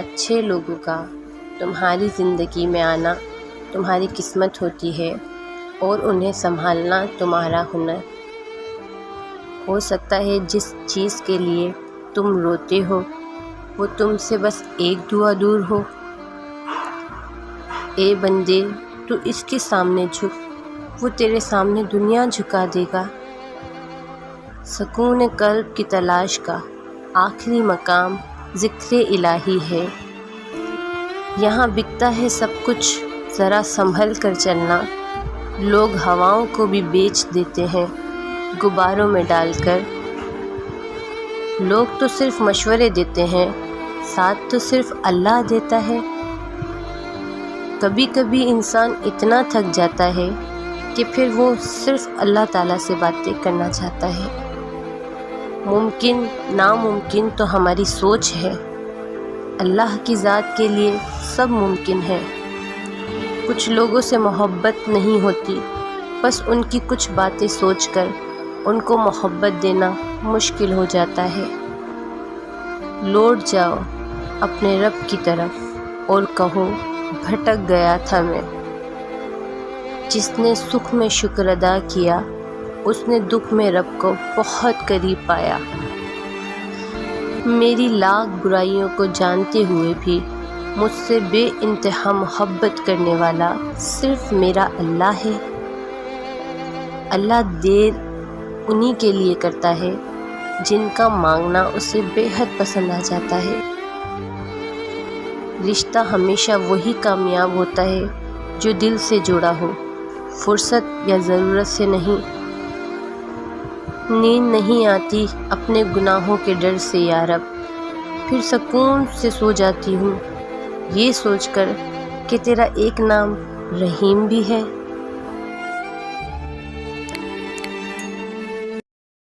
اچھے لوگوں کا تمہاری زندگی میں آنا تمہاری قسمت ہوتی ہے اور انہیں سنبھالنا تمہارا ہنر۔ ہو سکتا ہے جس چیز کے لیے تم روتے ہو وہ تم سے بس ایک دعا دور ہو۔ اے بندے، تو اس کے سامنے جھک، وہ تیرے سامنے دنیا جھکا دے گا۔ سکون قلب کی تلاش کا آخری مقام ذکر الہی ہے۔ یہاں بکتا ہے سب کچھ، ذرا سنبھل کر چلنا۔ لوگ ہواؤں کو بھی بیچ دیتے ہیں غباروں میں ڈال کر۔ لوگ تو صرف مشورے دیتے ہیں، ساتھ تو صرف اللہ دیتا ہے۔ کبھی کبھی انسان اتنا تھک جاتا ہے کہ پھر وہ صرف اللہ تعالیٰ سے باتیں کرنا چاہتا ہے۔ ممکن ناممکن تو ہماری سوچ ہے، اللہ کی ذات کے لیے سب ممکن ہے۔ کچھ لوگوں سے محبت نہیں ہوتی، بس ان کی کچھ باتیں سوچ کر ان کو محبت دینا مشکل ہو جاتا ہے۔ لوٹ جاؤ اپنے رب کی طرف اور کہو بھٹک گیا تھا میں۔ جس نے سکھ میں شکر ادا کیا اس نے دکھ میں رب کو بہت قریب پایا۔ میری لاکھ برائیوں کو جانتے ہوئے بھی مجھ سے بے انتہا محبت کرنے والا صرف میرا اللہ ہے۔ اللہ دیر انہی کے لیے کرتا ہے جن کا مانگنا اسے بے حد پسند آ جاتا ہے۔ رشتہ ہمیشہ وہی کامیاب ہوتا ہے جو دل سے جڑا ہو، فرصت یا ضرورت سے نہیں۔ نیند نہیں آتی اپنے گناہوں کے ڈر سے یا رب، پھر سکون سے سو جاتی ہوں یہ سوچ کر کہ تیرا ایک نام رحیم بھی ہے۔